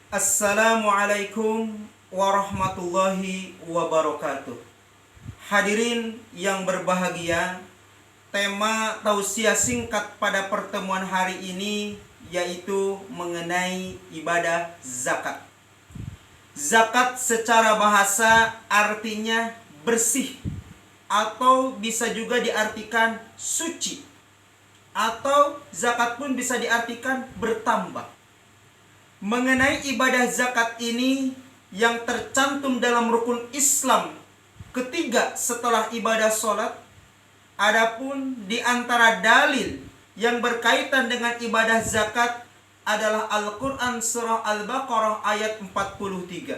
Assalamualaikum warahmatullahi wabarakatuh. Hadirin yang berbahagia, tema tausiah singkat pada pertemuan hari ini yaitu mengenai ibadah zakat. Zakat secara bahasa artinya bersih, atau bisa juga diartikan suci, atau zakat pun bisa diartikan bertambah. Mengenai ibadah zakat ini yang tercantum dalam rukun Islam ketiga setelah ibadah sholat. Adapun di antara dalil yang berkaitan dengan ibadah zakat adalah Al-Quran surah Al-Baqarah ayat 43.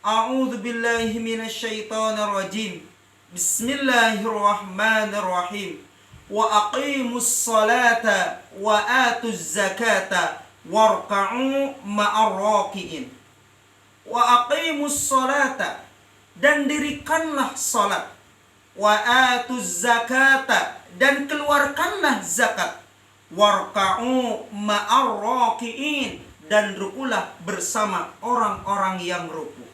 A'udzu billahi minasyaitonir rajim. Bismillahirrahmanirrahim. Wa aqimus salata wa atuz zakata warka'u ma'arraki'in. Wa aqimus salata, dan dirikanlah salat. Wa atuz zakata, dan keluarkanlah zakat. Warka'u ma'arraki'in, dan rukulah bersama orang-orang yang ruku.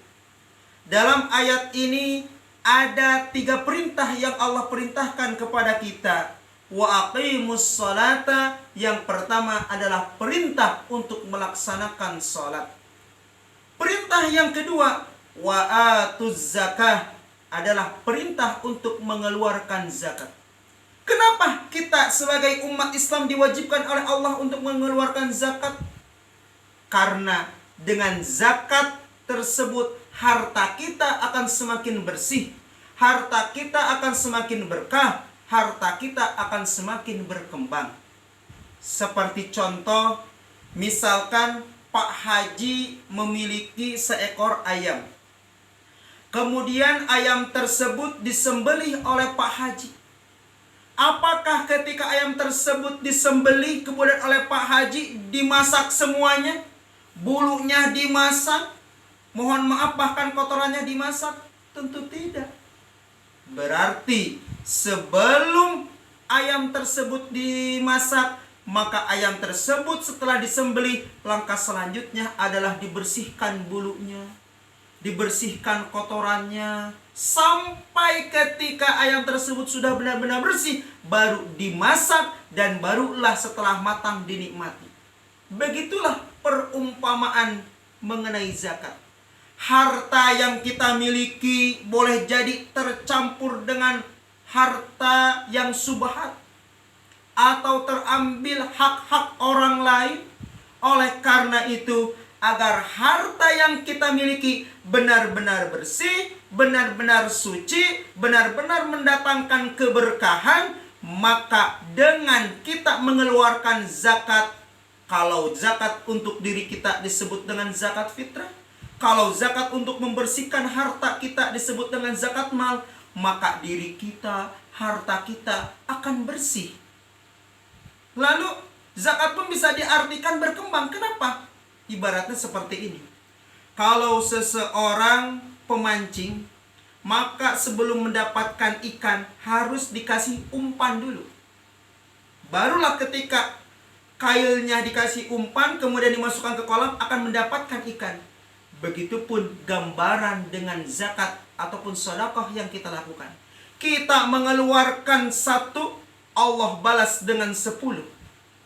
Dalam ayat ini ada 3 perintah yang Allah perintahkan kepada kita. Wa aqimus salata, yang pertama adalah perintah untuk melaksanakan salat. Perintah yang kedua, wa atuz zakah, adalah perintah untuk mengeluarkan zakat. Kenapa kita sebagai umat Islam diwajibkan oleh Allah untuk mengeluarkan zakat? Karena dengan zakat tersebut harta kita akan semakin bersih, harta kita akan semakin berkah, harta kita akan semakin berkembang. Seperti contoh, misalkan Pak Haji memiliki seekor ayam. Kemudian ayam tersebut disembelih oleh Pak Haji. Apakah ketika ayam tersebut disembelih kemudian oleh Pak Haji dimasak semuanya? Bulunya dimasak? Mohon maaf, bahkan kotorannya dimasak? Tentu tidak. Berarti sebelum ayam tersebut dimasak, maka ayam tersebut setelah disembelih, langkah selanjutnya adalah dibersihkan bulunya, dibersihkan kotorannya, sampai ketika ayam tersebut sudah benar-benar bersih, baru dimasak, dan barulah setelah matang dinikmati. Begitulah perumpamaan mengenai zakat. Harta yang kita miliki boleh jadi tercampur dengan harta yang subhat, atau terambil hak-hak orang lain. Oleh karena itu, agar harta yang kita miliki benar-benar bersih, benar-benar suci, benar-benar mendatangkan keberkahan, maka dengan kita mengeluarkan zakat, kalau zakat untuk diri kita disebut dengan zakat fitrah, kalau zakat untuk membersihkan harta kita disebut dengan zakat mal, maka diri kita, harta kita akan bersih. Lalu zakat pun bisa diartikan berkembang. Kenapa? Ibaratnya seperti ini. Kalau seseorang pemancing, maka sebelum mendapatkan ikan harus dikasih umpan dulu. Barulah ketika kailnya dikasih umpan, kemudian dimasukkan ke kolam, akan mendapatkan ikan. Begitupun gambaran dengan zakat ataupun sedekah yang kita lakukan. Kita mengeluarkan 1, Allah balas dengan 10.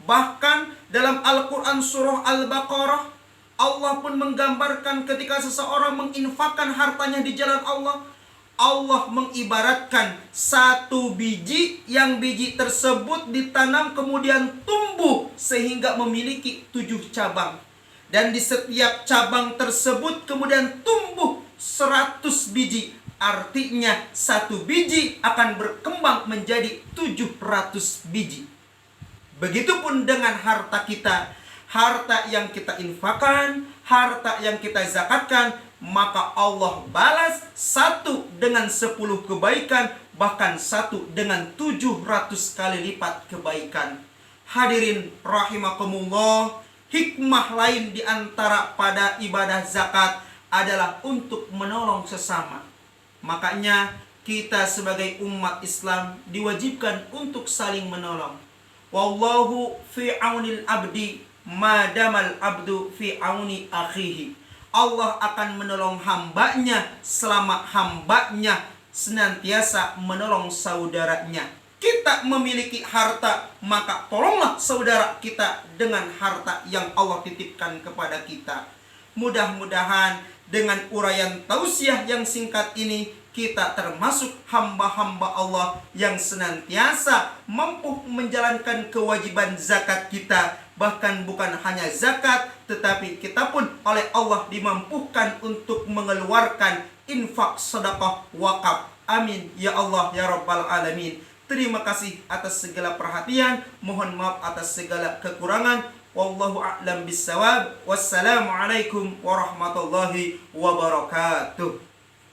Bahkan dalam Al-Quran surah Al-Baqarah, Allah pun menggambarkan ketika seseorang menginfakkan hartanya di jalan Allah, Allah mengibaratkan 1 biji, yang biji tersebut ditanam kemudian tumbuh sehingga memiliki 7 cabang. Dan di setiap cabang tersebut kemudian tumbuh 100 biji. Artinya 1 biji akan berkembang menjadi 700 biji. Begitupun dengan harta kita. Harta yang kita infakkan, harta yang kita zakatkan, maka Allah balas 1 dengan 10 kebaikan, bahkan 1 dengan 700 kali lipat kebaikan. Hadirin rahimakumullah, hikmah lain di antara pada ibadah zakat adalah untuk menolong sesama. Makanya kita sebagai umat Islam diwajibkan untuk saling menolong. Wallahu fi aunil abdi madamal abdu fi auni akhihi. Allah akan menolong hambanya selama hambanya senantiasa menolong saudaranya. Kita memiliki harta, maka tolonglah saudara kita dengan harta yang Allah titipkan kepada kita. Mudah-mudahan dengan uraian tausiah yang singkat ini, kita termasuk hamba-hamba Allah yang senantiasa mampu menjalankan kewajiban zakat kita. Bahkan bukan hanya zakat, tetapi kita pun oleh Allah dimampukan untuk mengeluarkan infak, sedekah, wakaf. Amin ya Allah ya Rabbal Alamin. Terima kasih atas segala perhatian. Mohon maaf atas segala kekurangan. Wallahu a'lam bissawab. Wassalamualaikum warahmatullahi wabarakatuh.